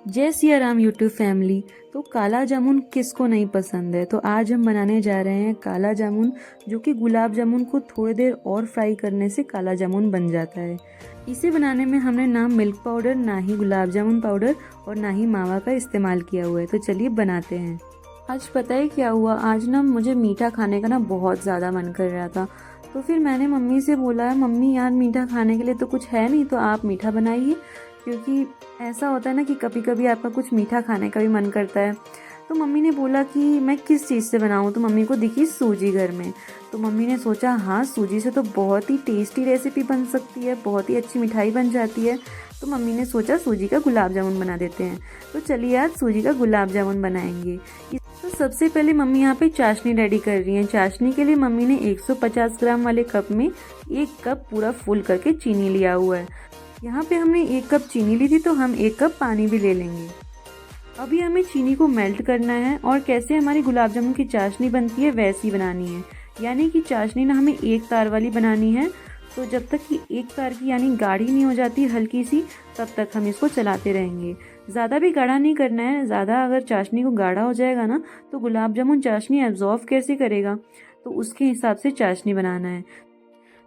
जय Siya Ram YouTube family. तो काला जामुन किसको नहीं पसंद है। तो आज हम बनाने जा रहे हैं काला जामुन, जो कि गुलाब जामुन को थोड़ी देर और फ्राई करने से काला जामुन बन जाता है। इसे बनाने में हमने ना मिल्क पाउडर, ना ही गुलाब जामुन पाउडर और ना ही मावा का इस्तेमाल किया हुआ है। तो चलिए बनाते हैं। आज पता है क्या हुआ, आज ना मुझे मीठा खाने का ना बहुत ज़्यादा मन कर रहा था। तो फिर मैंने मम्मी से बोला, मम्मी यार मीठा खाने के लिए तो कुछ है नहीं, तो आप मीठा बनाइए। क्योंकि ऐसा होता है ना कि कभी कभी आपका कुछ मीठा खाने का भी मन करता है। तो मम्मी ने बोला कि मैं किस चीज़ से बनाऊं, तो मम्मी को दिखी सूजी घर में। तो मम्मी ने सोचा हाँ, सूजी से तो बहुत ही टेस्टी रेसिपी बन सकती है, बहुत ही अच्छी मिठाई बन जाती है। तो मम्मी ने सोचा सूजी का गुलाब जामुन बना देते हैं। तो चलिए आज सूजी का गुलाब जामुन बनाएंगे। तो सबसे पहले मम्मी यहाँ पे चाशनी रेडी कर रही हैं। चाशनी के लिए मम्मी ने 150 ग्राम वाले कप में 1 कप पूरा फुल करके चीनी लिया हुआ है। यहाँ पे हमने 1 कप चीनी ली थी, तो हम 1 कप पानी भी ले लेंगे। अभी हमें चीनी को मेल्ट करना है और कैसे हमारी गुलाब जामुन की चाशनी बनती है वैसी बनानी है। यानी कि चाशनी ना हमें एक तार वाली बनानी है। तो जब तक कि एक तार की यानी गाढ़ी नहीं हो जाती हल्की सी, तब तक हम इसको चलाते रहेंगे। ज़्यादा भी गाढ़ा नहीं करना है। ज़्यादा अगर चाशनी को गाढ़ा हो जाएगा ना, तो गुलाब जामुन चाशनी एब्जॉर्व कैसे करेगा। तो उसके हिसाब से चाशनी बनाना है।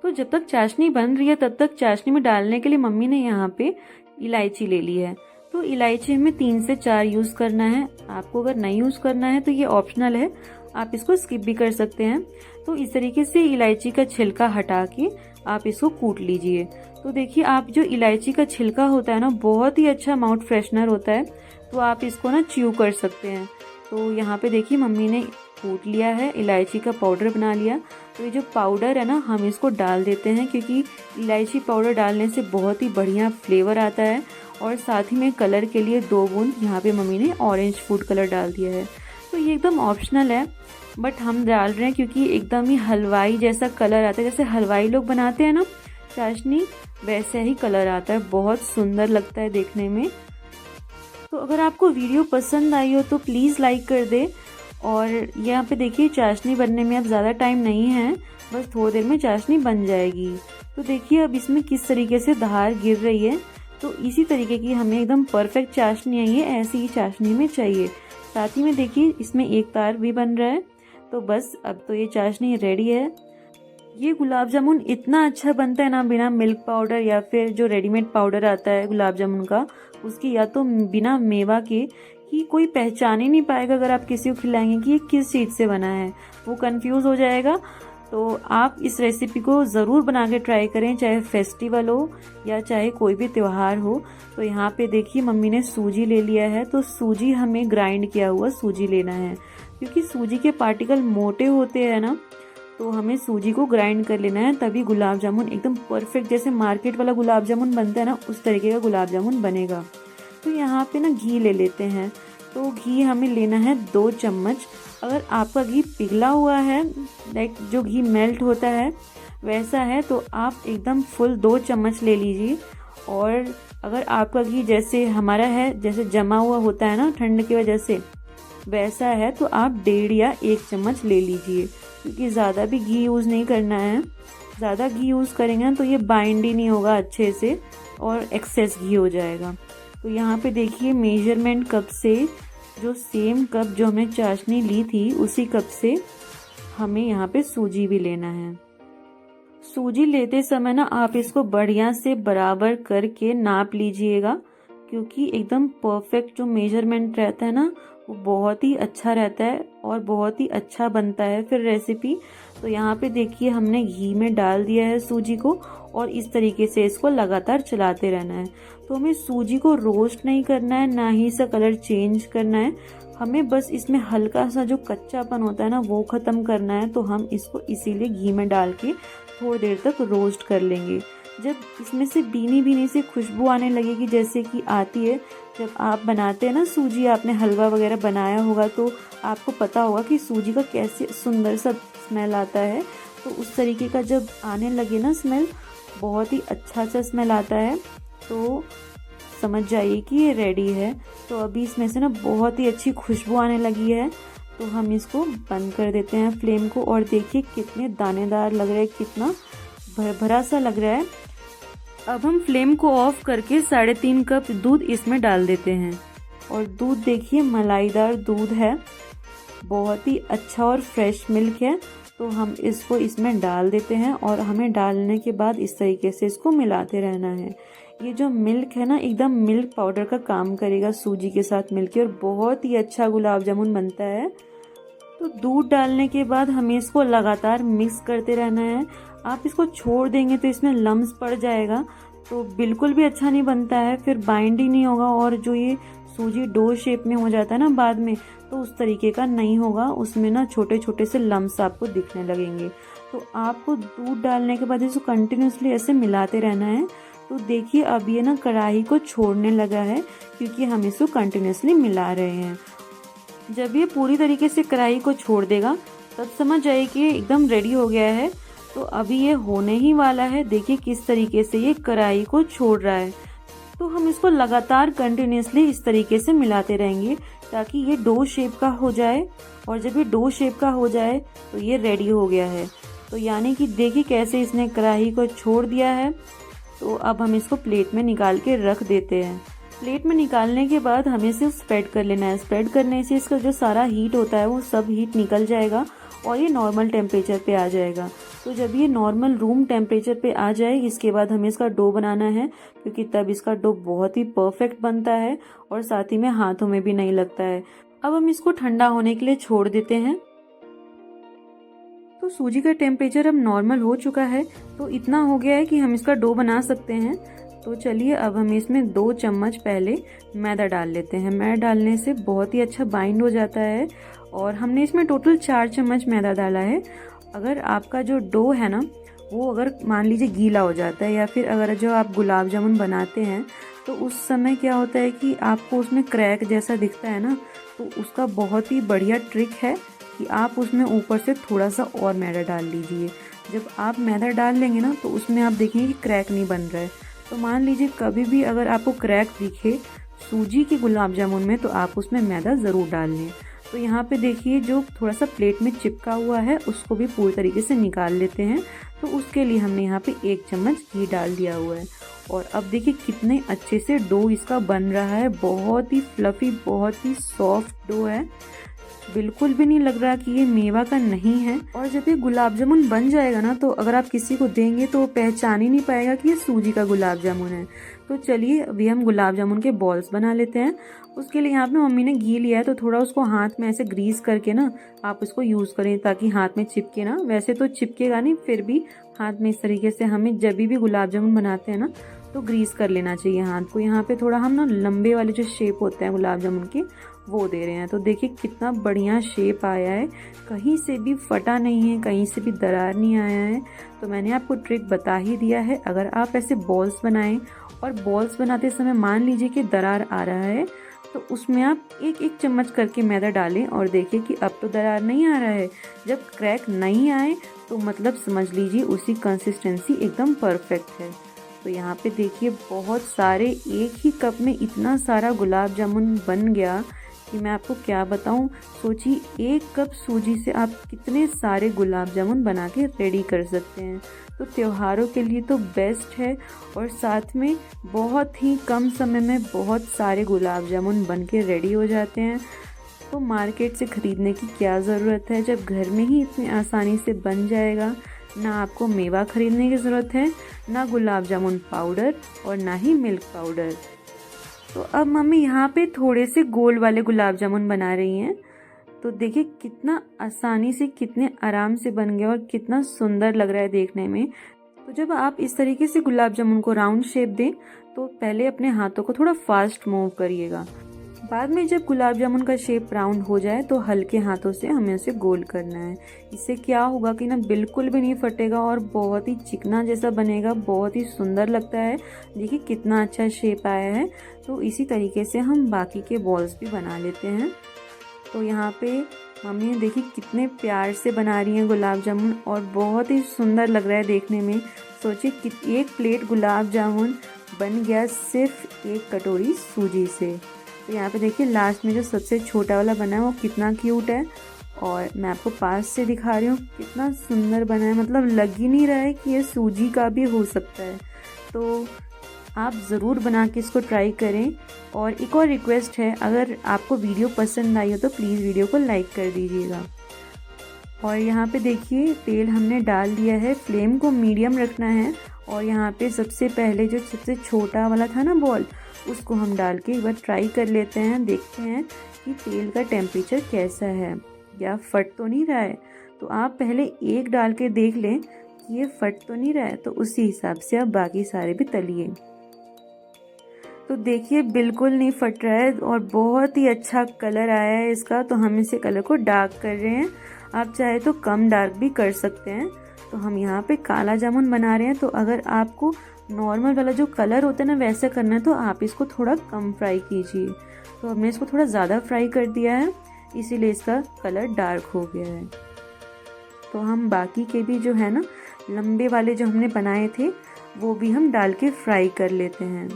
तो जब तक चाशनी बन रही है तब तक चाशनी में डालने के लिए मम्मी ने यहाँ पे इलायची ले ली है। तो इलायची हमें 3 से 4 यूज़ करना है। आपको अगर नहीं यूज़ करना है तो ये ऑप्शनल है, आप इसको स्किप भी कर सकते हैं। तो इस तरीके से इलायची का छिलका हटा के आप इसको कूट लीजिए। तो देखिए, आप जो इलायची का छिलका होता है ना, बहुत ही अच्छा माउथ फ्रेशनर होता है। तो आप इसको ना च्यू कर सकते हैं। तो यहाँ पे देखिए मम्मी ने कूट लिया है, इलायची का पाउडर बना लिया। तो ये जो पाउडर है ना, हम इसको डाल देते हैं, क्योंकि इलायची पाउडर डालने से बहुत ही बढ़िया फ्लेवर आता है। और साथ ही में कलर के लिए 2 बूंद यहाँ पे मम्मी ने ऑरेंज फूड कलर डाल दिया है। तो ये एकदम ऑप्शनल है, बट हम डाल रहे हैं क्योंकि एकदम ही हलवाई जैसा कलर आता है। जैसे हलवाई लोग बनाते हैं ना चाशनी, वैसे ही कलर आता है, बहुत सुंदर लगता है देखने में। तो अगर आपको वीडियो पसंद आई हो तो प्लीज़ लाइक कर दे। और यहाँ पे देखिए चाशनी बनने में अब ज़्यादा टाइम नहीं है, बस थोड़ी देर में चाशनी बन जाएगी। तो देखिए अब इसमें किस तरीके से धार गिर रही है। तो इसी तरीके की हमें एकदम परफेक्ट चाशनी आई है, ऐसी ही चाशनी में चाहिए। साथ ही में देखिए इसमें एक तार भी बन रहा है। तो बस अब तो ये चाशनी रेडी है। ये गुलाब जामुन इतना अच्छा बनता है ना, बिना मिल्क पाउडर या फिर जो रेडीमेड पाउडर आता है गुलाब जामुन का, उसकी या तो बिना मेवा के, कि कोई पहचान ही नहीं पाएगा। अगर आप किसी को खिलाएंगे कि ये किस चीज़ से बना है, वो कंफ्यूज हो जाएगा। तो आप इस रेसिपी को ज़रूर बना के ट्राई करें, चाहे फेस्टिवल हो या चाहे कोई भी त्यौहार हो। तो यहाँ पे देखिए मम्मी ने सूजी ले लिया है। तो सूजी हमें ग्राइंड किया हुआ सूजी लेना है, क्योंकि सूजी के पार्टिकल मोटे होते हैं ना, तो हमें सूजी को ग्राइंड कर लेना है, तभी गुलाब जामुन एकदम परफेक्ट, जैसे मार्केट वाला गुलाब जामुन बनता है ना, उस तरीके का गुलाब जामुन बनेगा। तो यहाँ पे ना घी ले लेते हैं। तो घी हमें लेना है 2 चम्मच। अगर आपका घी पिघला हुआ है, लाइक जो घी मेल्ट होता है वैसा है, तो आप एकदम फुल 2 चम्मच ले लीजिए। और अगर आपका घी जैसे हमारा है, जैसे जमा हुआ होता है ना ठंड की वजह से, वैसा है, तो आप 1.5 या 1 चम्मच ले लीजिए। क्योंकि ज़्यादा भी घी यूज़ नहीं करना है। ज़्यादा घी यूज़ करेंगे ना तो ये बाइंड ही नहीं होगा अच्छे से और एक्सेस घी हो जाएगा। तो यहाँ पे देखिए मेजरमेंट कप से, जो सेम कप जो हमने चाशनी ली थी उसी कप से हमें यहाँ पे सूजी भी लेना है। सूजी लेते समय ना आप इसको बढ़िया से बराबर करके नाप लीजिएगा, क्योंकि एकदम परफेक्ट जो मेजरमेंट रहता है ना, वो बहुत ही अच्छा रहता है और बहुत ही अच्छा बनता है फिर रेसिपी। तो यहाँ पे देखिए हमने घी में डाल दिया है सूजी को, और इस तरीके से इसको लगातार चलाते रहना है। तो हमें सूजी को रोस्ट नहीं करना है, ना ही इसका कलर चेंज करना है। हमें बस इसमें हल्का सा जो कच्चापन होता है ना, वो ख़त्म करना है। तो हम इसको इसीलिए घी में डाल के थोड़ी देर तक रोस्ट कर लेंगे। जब इसमें से भीनी भीनी सी खुशबू आने लगेगी, जैसे कि आती है जब आप बनाते हैं ना सूजी, आपने हलवा वगैरह बनाया होगा तो आपको पता होगा कि सूजी का कैसे सुंदर सा स्मेल आता है। तो उस तरीके का जब आने लगे ना स्मेल, बहुत ही अच्छा सा स्मेल आता है, तो समझ जाइए कि ये रेडी है। तो अभी इसमें से ना बहुत ही अच्छी खुशबू आने लगी है। तो हम इसको बंद कर देते हैं फ्लेम को। और देखिए कितने दानेदार लग रहे हैं, कितना भरा सा लग रहा है। अब हम फ्लेम को ऑफ करके 3.5 कप दूध इसमें डाल देते हैं। और दूध देखिए मलाईदार दूध है, बहुत ही अच्छा और फ्रेश मिल्क है। तो हम इसको इसमें डाल देते हैं और हमें डालने के बाद इस तरीके से इसको मिलाते रहना है। ये जो मिल्क है ना एकदम मिल्क पाउडर का काम करेगा सूजी के साथ मिलके, और बहुत ही अच्छा गुलाब जामुन बनता है। तो दूध डालने के बाद हमें इसको लगातार मिक्स करते रहना है। आप इसको छोड़ देंगे तो इसमें लम्स पड़ जाएगा, तो बिल्कुल भी अच्छा नहीं बनता है, फिर बाइंड ही नहीं होगा, और जो ये सूजी डो शेप में हो जाता है ना बाद में, तो उस तरीके का नहीं होगा, उसमें ना छोटे छोटे से लम्स आपको दिखने लगेंगे। तो आपको दूध डालने के बाद इसको कंटिन्यूसली ऐसे मिलाते रहना है। तो देखिए अब ये ना कढ़ाई को छोड़ने लगा है, क्योंकि हम इसको कंटिन्यूसली मिला रहे हैं। जब ये पूरी तरीके से कढ़ाई को छोड़ देगा तब समझ जाइए कि ये एकदम रेडी हो गया है। तो अभी ये होने ही वाला है, देखिए किस तरीके से ये कढ़ाई को छोड़ रहा है। तो हम इसको लगातार कंटिन्यूसली इस तरीके से मिलाते रहेंगे ताकि ये डो शेप का हो जाए, और जब ये डो शेप का हो जाए तो ये रेडी हो गया है। तो यानी कि देखिए कैसे इसने कढ़ाई को छोड़ दिया है। तो अब हम इसको प्लेट में निकाल के रख देते हैं। प्लेट में निकालने के बाद हमें इसे स्प्रेड कर लेना है। स्प्रेड करने से इसका जो सारा हीट होता है वो सब हीट निकल जाएगा और ये नॉर्मल टेम्परेचर पे आ जाएगा। तो जब ये नॉर्मल रूम टेम्परेचर पे आ जाए इसके बाद हमें इसका डो बनाना है, क्योंकि तब इसका डो बहुत ही परफेक्ट बनता है और साथ ही में हाथों में भी नहीं लगता है। अब हम इसको ठंडा होने के लिए छोड़ देते हैं। तो सूजी का टेम्परेचर अब नॉर्मल हो चुका है, तो इतना हो गया है कि हम इसका डो बना सकते हैं। तो चलिए अब हम इसमें 2 चम्मच पहले मैदा डाल लेते हैं। मैदा डालने से बहुत ही अच्छा बाइंड हो जाता है, और हमने इसमें टोटल 4 चम्मच मैदा डाला है। अगर आपका जो डो है ना वो अगर मान लीजिए गीला हो जाता है, या फिर अगर जो आप गुलाब जामुन बनाते हैं तो उस समय क्या होता है कि आपको उसमें क्रैक जैसा दिखता है ना, तो उसका बहुत ही बढ़िया ट्रिक है कि आप उसमें ऊपर से थोड़ा सा और मैदा डाल लीजिए। जब आप मैदा डाल लेंगे ना तो उसमें आप देखेंगे कि क्रैक नहीं बन रहा है। तो मान लीजिए कभी भी अगर आपको क्रैक दिखे सूजी के गुलाब जामुन में तो आप उसमें मैदा ज़रूर डाल लें। तो यहाँ पे देखिए जो थोड़ा सा प्लेट में चिपका हुआ है उसको भी पूरी तरीके से निकाल लेते हैं। तो उसके लिए हमने यहाँ पे 1 चम्मच घी डाल दिया हुआ है, और अब देखिए कितने अच्छे से डो इसका बन रहा है। बहुत ही फ्लफी, बहुत ही सॉफ्ट डो है, बिल्कुल भी नहीं लग रहा कि ये मेवा का नहीं है। और जब ये गुलाब जामुन बन जाएगा ना तो अगर आप किसी को देंगे तो पहचान ही नहीं पाएगा कि ये सूजी का गुलाब जामुन है। तो चलिए अभी हम गुलाब जामुन के बॉल्स बना लेते हैं। उसके लिए यहाँ पे मम्मी ने घी लिया है, तो थोड़ा उसको हाथ में ऐसे ग्रीस करके ना आप उसको यूज़ करें ताकि हाथ में चिपके ना। वैसे तो चिपकेगा नहीं, फिर भी हाथ में इस तरीके से हमें जब भी गुलाब जामुन बनाते हैं ना तो ग्रीस कर लेना चाहिए हाथ को। यहाँ पे थोड़ा हम ना लंबे वाले जो शेप होते हैं गुलाब जामुन के वो दे रहे हैं। तो देखिए कितना बढ़िया शेप आया है, कहीं से भी फटा नहीं है, कहीं से भी दरार नहीं आया है। तो मैंने आपको ट्रिक बता ही दिया है। अगर आप ऐसे बॉल्स बनाएं और बॉल्स बनाते समय मान लीजिए कि दरार आ रहा है तो उसमें आप 1-1 चम्मच करके मैदा डालें और देखिए कि अब तो दरार नहीं आ रहा है। जब क्रैक नहीं आए तो मतलब समझ लीजिए उसी कंसिस्टेंसी एकदम परफेक्ट है। तो यहाँ पे देखिए बहुत सारे, एक ही कप में इतना सारा गुलाब जामुन बन गया कि मैं आपको क्या बताऊं। सोचिए 1 कप सूजी से आप कितने सारे गुलाब जामुन बना के रेडी कर सकते हैं। तो त्योहारों के लिए तो बेस्ट है, और साथ में बहुत ही कम समय में बहुत सारे गुलाब जामुन बन के रेडी हो जाते हैं। तो मार्केट से ख़रीदने की क्या ज़रूरत है, जब घर में ही इतनी आसानी से बन जाएगा। ना आपको मेवा खरीदने की ज़रूरत है, ना गुलाब जामुन पाउडर, और ना ही मिल्क पाउडर। तो अब मम्मी यहाँ पे थोड़े से गोल वाले गुलाब जामुन बना रही हैं। तो देखिए कितना आसानी से, कितने आराम से बन गया और कितना सुंदर लग रहा है देखने में। तो जब आप इस तरीके से गुलाब जामुन को राउंड शेप दें तो पहले अपने हाथों को थोड़ा फास्ट मूव करिएगा। बाद में जब गुलाब जामुन का शेप राउंड हो जाए तो हल्के हाथों से हमें उसे गोल करना है। इससे क्या होगा कि ना बिल्कुल भी नहीं फटेगा और बहुत ही चिकना जैसा बनेगा, बहुत ही सुंदर लगता है। देखिए कितना अच्छा शेप आया है। तो इसी तरीके से हम बाकी के बॉल्स भी बना लेते हैं। तो यहाँ पे मम्मी ने देखिए कितने प्यार से बना रही हैं गुलाब जामुन, और बहुत ही सुंदर लग रहा है देखने में। सोचिए कि 1 प्लेट गुलाब जामुन बन गया सिर्फ 1 कटोरी सूजी से। तो यहाँ पे देखिए लास्ट में जो सबसे छोटा वाला बना है वो कितना क्यूट है, और मैं आपको पास से दिखा रही हूँ कितना सुंदर बना है। मतलब लग ही नहीं रहा है कि ये सूजी का भी हो सकता है। तो आप ज़रूर बना के इसको ट्राई करें। और एक और रिक्वेस्ट है, अगर आपको वीडियो पसंद आई हो तो प्लीज़ वीडियो को लाइक कर दीजिएगा। और यहाँ पे देखिए तेल हमने डाल दिया है, फ्लेम को मीडियम रखना है। और यहाँ पे सबसे पहले जो सबसे छोटा वाला था ना बॉल, उसको हम डाल के एक बार ट्राई कर लेते हैं, देखते हैं कि तेल का टेम्परेचर कैसा है, या फट तो नहीं रहा है। तो आप पहले एक डाल के देख लें कि ये फट तो नहीं रहा है, तो उसी हिसाब से आप बाकी सारे भी तलिए। तो देखिए बिल्कुल नहीं फट रहा है और बहुत ही अच्छा कलर आया है इसका। तो हम इसे कलर को डार्क कर रहे हैं, आप चाहे तो कम डार्क भी कर सकते हैं। तो हम यहाँ पे काला जामुन बना रहे हैं, तो अगर आपको नॉर्मल वाला जो कलर होता है ना वैसे करना है तो आप इसको थोड़ा कम फ्राई कीजिए। तो हमने इसको थोड़ा ज़्यादा फ्राई कर दिया है, इसीलिए इसका कलर डार्क हो गया है। तो हम बाकी के भी जो है ना लंबे वाले जो हमने बनाए थे वो भी हम डाल के फ्राई कर लेते हैं।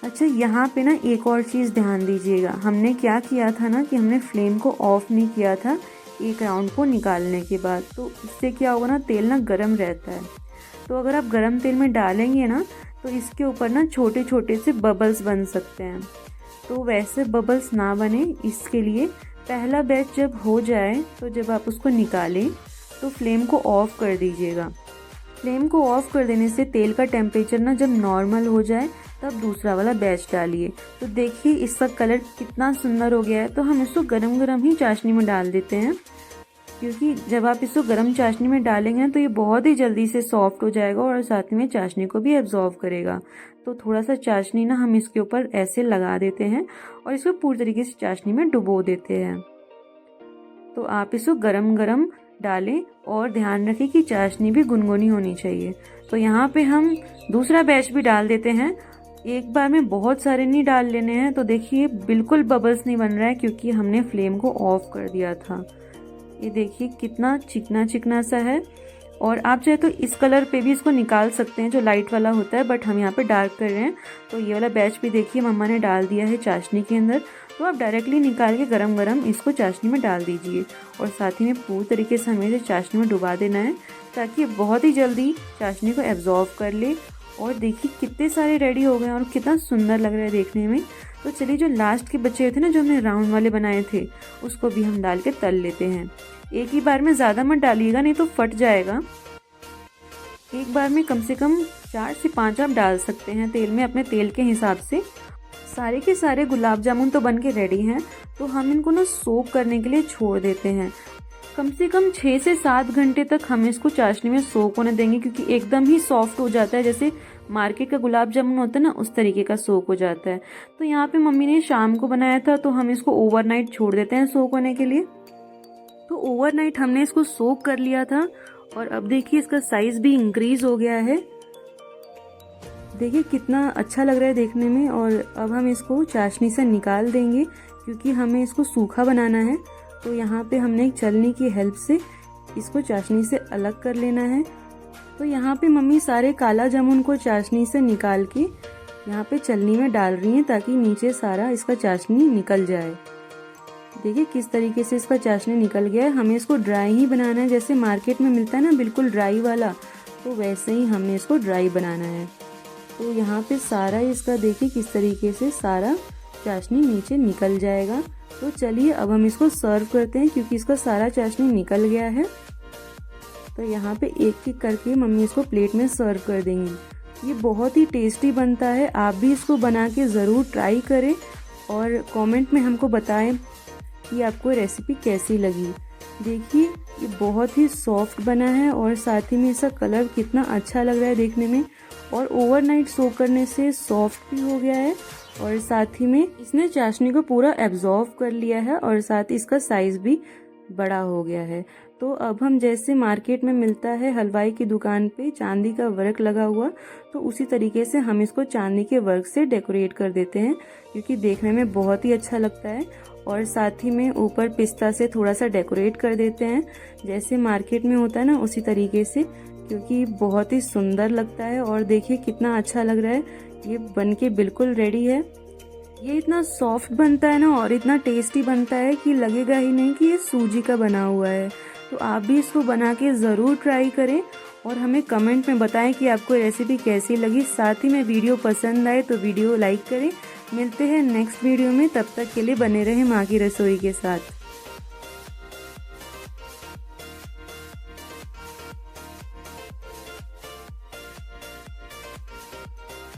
अच्छा, यहाँ पे ना एक और चीज़ ध्यान दीजिएगा, हमने क्या किया था ना कि हमने फ्लेम को ऑफ नहीं किया था एक राउंड को निकालने के बाद। तो इससे क्या होगा ना, तेल ना गर्म रहता है। तो अगर आप गर्म तेल में डालेंगे ना तो इसके ऊपर ना छोटे छोटे से बबल्स बन सकते हैं। तो वैसे बबल्स ना बने इसके लिए पहला बैच जब हो जाए तो जब आप उसको निकालें तो फ्लेम को ऑफ़ कर दीजिएगा। फ्लेम को ऑफ़ कर देने से तेल का टेम्परेचर ना जब नॉर्मल हो जाए तब दूसरा वाला बैच डालिए। तो देखिए इसका कलर कितना सुंदर हो गया है। तो हम इसको गरम गरम ही चाशनी में डाल देते हैं, क्योंकि जब आप इसको गरम चाशनी में डालेंगे ना तो ये बहुत ही जल्दी से सॉफ्ट हो जाएगा और साथ में चाशनी को भी एब्जॉर्व करेगा। तो थोड़ा सा चाशनी ना हम इसके ऊपर ऐसे लगा देते हैं और इसको पूरी तरीके से चाशनी में डुबो देते हैं। तो आप इसको गरम गरम डालें और ध्यान रखें कि चाशनी भी गुनगुनी होनी चाहिए। तो यहाँ पे हम दूसरा बैच भी डाल देते हैं, एक बार में बहुत सारे नहीं डाल लेने हैं। तो देखिए बिल्कुल बबल्स नहीं बन रहा है क्योंकि हमने फ्लेम को ऑफ कर दिया था। ये देखिए कितना चिकना चिकना सा है। और आप चाहे तो इस कलर पे भी इसको निकाल सकते हैं जो लाइट वाला होता है, बट हम यहाँ पे डार्क कर रहे हैं। तो ये वाला बैच भी देखिए मम्मा ने डाल दिया है चाशनी के अंदर। तो आप डायरेक्टली निकाल के गरम गरम इसको चाशनी में डाल दीजिए और साथ ही में पूरी तरीके से हमें इसे चाशनी में डुबा देना है ताकि बहुत ही जल्दी चाशनी को एब्जॉर्व कर ले। और देखिए कितने सारे रेडी हो गए और कितना सुंदर लग रहा है देखने में। तो चलिए जो लास्ट के बचे थे ना जो हमने राउंड वाले बनाए थे उसको भी हम डाल के तल लेते हैं। एक ही बार में ज़्यादा मत डालिएगा नहीं तो फट जाएगा। एक बार में कम से कम 4 से 5 आप डाल सकते हैं तेल में अपने तेल के हिसाब से। सारे के सारे गुलाब जामुन तो बन के रेडी हैं। तो हम इनको ना सोक करने के लिए छोड़ देते हैं। कम से कम 6 से 7 घंटे तक हम इसको चाशनी में सोक होने देंगे, क्योंकि एकदम ही सॉफ्ट हो जाता है, जैसे मार्केट का गुलाब जामुन होता है ना उस तरीके का सोक हो जाता है। तो यहाँ पे मम्मी ने शाम को बनाया था तो हम इसको ओवरनाइट छोड़ देते हैं सोक होने के लिए। तो ओवरनाइट हमने इसको सोक कर लिया था और अब देखिए इसका साइज भी इंक्रीज हो गया है। देखिए कितना अच्छा लग रहा है देखने में। और अब हम इसको चाशनी से निकाल देंगे क्योंकि हमें इसको सूखा बनाना है। तो यहाँ पे हमने एक छलनी की हेल्प से इसको चाशनी से अलग कर लेना है। तो यहाँ पे मम्मी सारे काला जामुन को चाशनी से निकाल के यहाँ पे छलनी में डाल रही हैं ताकि नीचे सारा इसका चाशनी निकल जाए। देखिए किस तरीके से इसका चाशनी निकल गया है। हमें इसको ड्राई ही बनाना है, जैसे मार्केट में मिलता है ना बिल्कुल ड्राई वाला, तो वैसे ही हमने इसको ड्राई बनाना है। तो यहाँ पे सारा इसका देखिए किस तरीके से सारा चाशनी नीचे निकल जाएगा। तो चलिए अब हम इसको सर्व करते हैं क्योंकि इसका सारा चाशनी निकल गया है। तो यहाँ पे एक एक करके मम्मी इसको प्लेट में सर्व कर देंगी। ये बहुत ही टेस्टी बनता है, आप भी इसको बना के ज़रूर ट्राई करें और कमेंट में हमको बताएं कि आपको रेसिपी कैसी लगी। देखिए ये बहुत ही सॉफ्ट बना है और साथ ही में इसका कलर कितना अच्छा लग रहा है देखने में। और ओवरनाइट सोक करने से सॉफ्ट भी हो गया है और साथ ही में इसने चाशनी को पूरा एब्जॉर्व कर लिया है और साथ ही इसका साइज भी बड़ा हो गया है। तो अब हम जैसे मार्केट में मिलता है हलवाई की दुकान पे चांदी का वर्क लगा हुआ, तो उसी तरीके से हम इसको चांदी के वर्क से डेकोरेट कर देते हैं क्योंकि देखने में बहुत ही अच्छा लगता है। और साथ ही में ऊपर पिस्ता से थोड़ा सा डेकोरेट कर देते हैं जैसे मार्केट में होता है ना उसी तरीके से, क्योंकि बहुत ही सुंदर लगता है। और देखिए कितना अच्छा लग रहा है, ये बनके बिल्कुल रेडी है। ये इतना सॉफ्ट बनता है ना और इतना टेस्टी बनता है कि लगेगा ही नहीं कि ये सूजी का बना हुआ है। तो आप भी इसको बना के ज़रूर ट्राई करें और हमें कमेंट में बताएं कि आपको रेसिपी कैसी लगी। साथ ही में वीडियो पसंद आए तो वीडियो लाइक करें। मिलते हैं नेक्स्ट वीडियो में, तब तक के लिए बने रहें माँ की रसोई के साथ।